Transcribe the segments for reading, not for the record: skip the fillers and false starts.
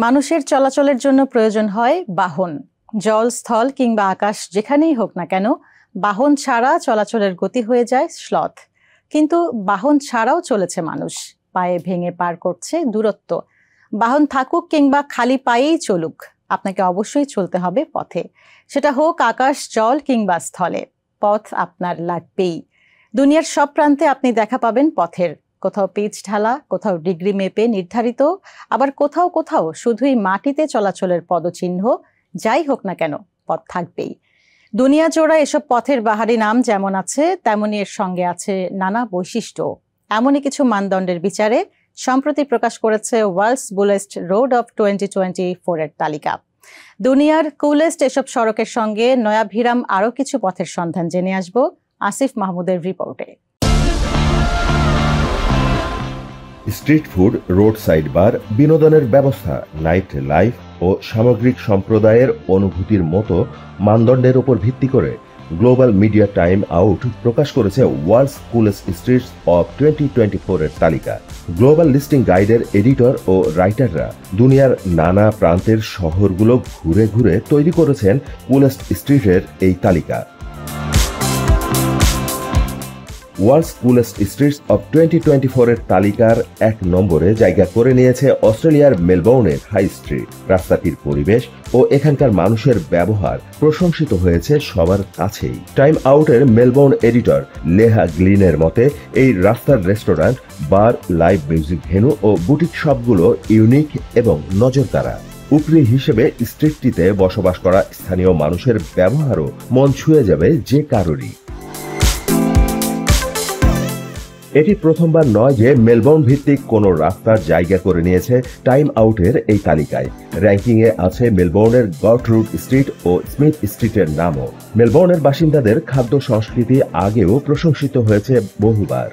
মানুষের চলাচলের জন্য প্রয়োজন হয় বাহন। জল, স্থল কিংবা আকাশ যেখানেই হোক না কেন, বাহন ছাড়া চলাচলের গতি হয়ে যায় শ্লথ। কিন্তু বাহন ছাড়াও চলেছে মানুষ, পায়ে ভেঙে পার করছে দূরত্ব। বাহন থাকুক কিংবা খালি পায়েই চলুক, আপনাকে অবশ্যই চলতে হবে পথে। সেটা হোক আকাশ, জল কিংবা স্থলে, পথ আপনার লাগবেই। দুনিয়ার সব প্রান্তে আপনি দেখা পাবেন পথের। কোথাও পিচ ঢালা, কোথাও ডিগ্রি মেপে নির্ধারিত, আবার কোথাও কোথাও শুধুই মাটিতে চলাচলের পদচিহ্ন। যাই হোক না কেন, পথ থাকবেই। দুনিয়া জোড়া এসব পথের বাহারি নাম যেমন আছে, তেমনি এর সঙ্গে আছে নানা বৈশিষ্ট্য। এমনই কিছু মানদণ্ডের বিচারে সম্প্রতি প্রকাশ করেছে ওয়ার্ল্ডস বুলেস্ট রোড অফ 2024 এর তালিকা। দুনিয়ার কুলেস্ট এসব সড়কের সঙ্গে নয়াভিরাম আরও কিছু পথের সন্ধান জেনে আসব আসিফ মাহমুদের রিপোর্টে। Street food, road side bar, বিনোদনের ব্যবস্থা, নাইট লাইফ ও সামগ্রিক সম্প্রদায়ের অনুভূতির মতো মানদণ্ডের উপর ভিত্তি করে গ্লোবাল মিডিয়া টাইম আউট প্রকাশ করেছে ওয়ার্ল্ডস কুলেস্ট স্ট্রিটস অফ 2024 এর তালিকা। গ্লোবাল লিস্টিং গাইডের এডিটর ও রাইটাররা দুনিয়ার নানা প্রান্তের শহরগুলো ঘুরে ঘুরে তৈরি করেছেন কুলেস্ট স্ট্রিটের এই তালিকা। ওয়ার্ল্ডস কুলেস্ট স্ট্রিটস অফ 2024 এর তালিকার 1 নম্বরে জায়গা করে নিয়েছে অস্ট্রেলিয়ার মেলবোর্নের হাই স্ট্রিট। রাস্তাটির পরিবেশ ও এখানকার মানুষের ব্যবহার প্রশংসিত হয়েছে সবার কাছেই। টাইম আউটের মেলবোর্ন এডিটর লেহা গ্লিনের মতে, এই রাস্তার রেস্টুরেন্ট, বার, লাইভ মিউজিক ভেন্যু ও বুটিক শপগুলো ইউনিক এবং নজরকাড়া। উপরি হিসেবে স্ট্রিটটিতে বসবাস করা স্থানীয় মানুষের ব্যবহারও মন ছুঁয়ে যাবে যে কারোরই। এটি প্রথমবার নয় যে মেলবোর্ন ভিত্তিক কোনো রাস্তার জায়গা করে নিয়েছে টাইম আউটের এই তালিকায়। র্যাঙ্কিংয়ে আছে মেলবোর্নের গটরুড স্ট্রিট ও স্মিথ স্ট্রিটের নামও। মেলবোর্নের বাসিন্দাদের খাদ্য সংস্কৃতি আগেও প্রশংসিত হয়েছে বহুবার।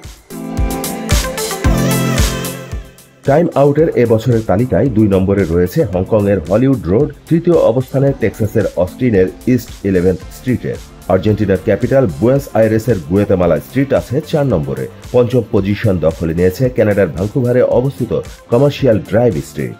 টাইম আউটের এবছরের তালিকায় 2 নম্বরে রয়েছে হংকংয়ের হলিউড রোড, তৃতীয় অবস্থানে টেক্সাসের অস্টিনের ইস্ট 11th স্ট্রিটের। আর্জেন্টিনার ক্যাপিটাল বুয়েন্স আইরেসের গুয়েতেমালা স্ট্রিট আছে 4 নম্বরে। 5ম পজিশন দখলে নিয়েছে কানাডার ভ্যাঙ্কুভারে অবস্থিত কমার্শিয়াল ড্রাইভ স্ট্রিট।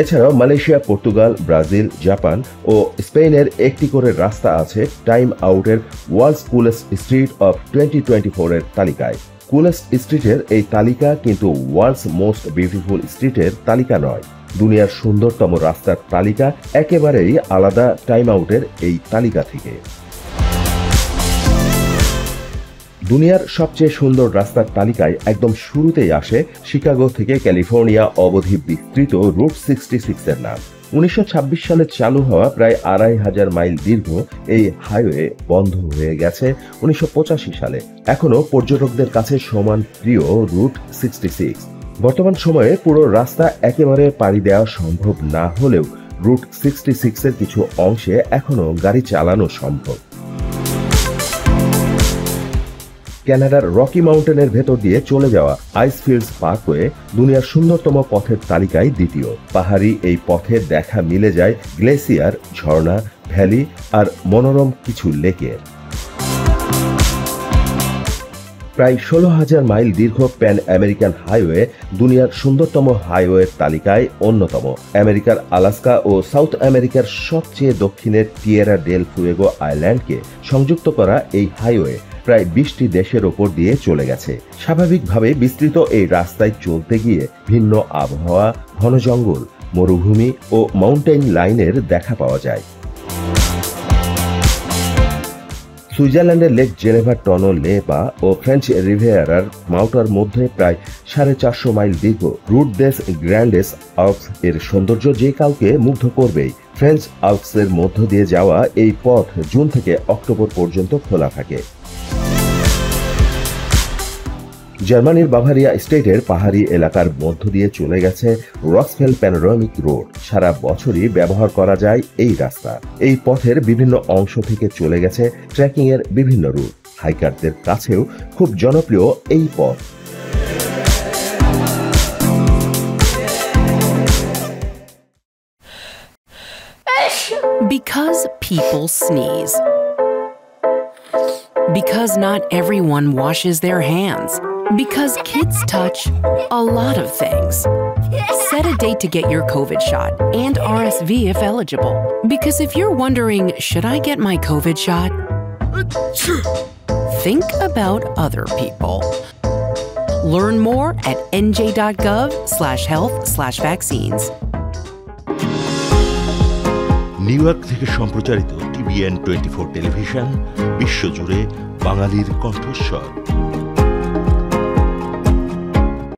এছাড়াও মালয়েশিয়া, পর্তুগাল, ব্রাজিল, জাপান ও স্পেনের একটি করে রাস্তা আছে টাইম আউটের ওয়ার্ল্ডস কুলেস্ট স্ট্রিট অফ 2024 এর তালিকায়। কুলেস্ট স্ট্রিটের এই তালিকা কিন্তু ওয়ার্ল্ডস মোস্ট বিউটিফুল স্ট্রিটের তালিকা নয়। দুনিয়ার সুন্দরতম রাস্তার তালিকা একেবারেই আলাদা টাইম আউটের এই তালিকা থেকে। দুনিয়ার সবচেয়ে সুন্দর রাস্তার তালিকায় একদম শুরুতেই আসে শিকাগো থেকে ক্যালিফোর্নিয়া অবধি বিস্তৃত রুট 66 এর নাম। 1926 সালে চালু হওয়া প্রায় 2500 মাইল দীর্ঘ এই হাইওয়ে বন্ধ হয়ে গেছে 1985 সালে। এখনো পর্যটকদের কাছে সমান প্রিয় রুট 66। বর্তমান সময়ে পুরো রাস্তা একেবারে পাড়ি দেওয়া সম্ভব না হলেও রুট 66 এর কিছু অংশে এখনো গাড়ি চালানো সম্ভব। কানাডার রকি মাউন্টেনের ভেতর দিয়ে চলে যাওয়া আইসফিল্ডস পার্কওয়ে দুনিয়ার সুন্দরতম পথের তালিকায় দ্বিতীয়। পাহাড়ি এই পথে দেখা মিলে যায় গ্লেসিয়ার, ঝর্ণা, ভ্যালি আর মনোরম কিছু লেকের। প্রায় 16,000 মাইল দীর্ঘ প্যান আমেরিকান হাইওয়ে দুনিয়ার সুন্দরতম হাইওয়ের তালিকায় অন্যতম। আমেরিকার আলাস্কা ও সাউথ আমেরিকার সবচেয়ে দক্ষিণের টিয়েরা ডেল ফুয়েগো আইল্যান্ডকে সংযুক্ত করা এই হাইওয়ে প্রায় 20টি দেশের ওপর দিয়ে চলে গেছে। স্বাভাবিকভাবে বিস্তৃত এই রাস্তায় চলতে গিয়ে ভিন্ন আবহাওয়া, ঘন জঙ্গল, মরুভূমি ও মাউন্টেন লাইনের দেখা পাওয়া যায়। সুইজারল্যান্ডের লেক জেনেভা টনো লেপা ও ফ্রেঞ্চ রিভিয়েরার মাউটার মধ্যে প্রায় 450 মাইল দীর্ঘ রুট দেস গ্র্যান্ডেস আল্পস এর সৌন্দর্য যে কাউকে মুগ্ধ করবেই। ফ্রেঞ্চ আল্পসের মধ্য দিয়ে যাওয়া এই পথ জুন থেকে অক্টোবর পর্যন্ত খোলা থাকে। জার্মানির বাভারিয়া স্টেটের পাহাড়ি এলাকার মধ্য দিয়ে চলে গেছে রক্সফেল প্যানোরামিক রোড। সারা বছরই ব্যবহার করা যায় এই রাস্তা। এই পথের বিভিন্ন অংশ থেকে চলে গেছে ট্রেকিং এর বিভিন্ন রুট। হাইকারদের কাছেও খুব জনপ্রিয় এই পথ। Because people sneeze. Because not everyone washes their hands. Because kids touch a lot of things. need to get your COVID shot and RSV if eligible. Because if you're wondering, should I get my COVID shot? Think about other people. Learn more at nj.gov/health/vaccines. New York থেকে সম্প্রচারিত TVN 24 television বিশ্বজুড়ে বাঙালির কণ্ঠস্বর।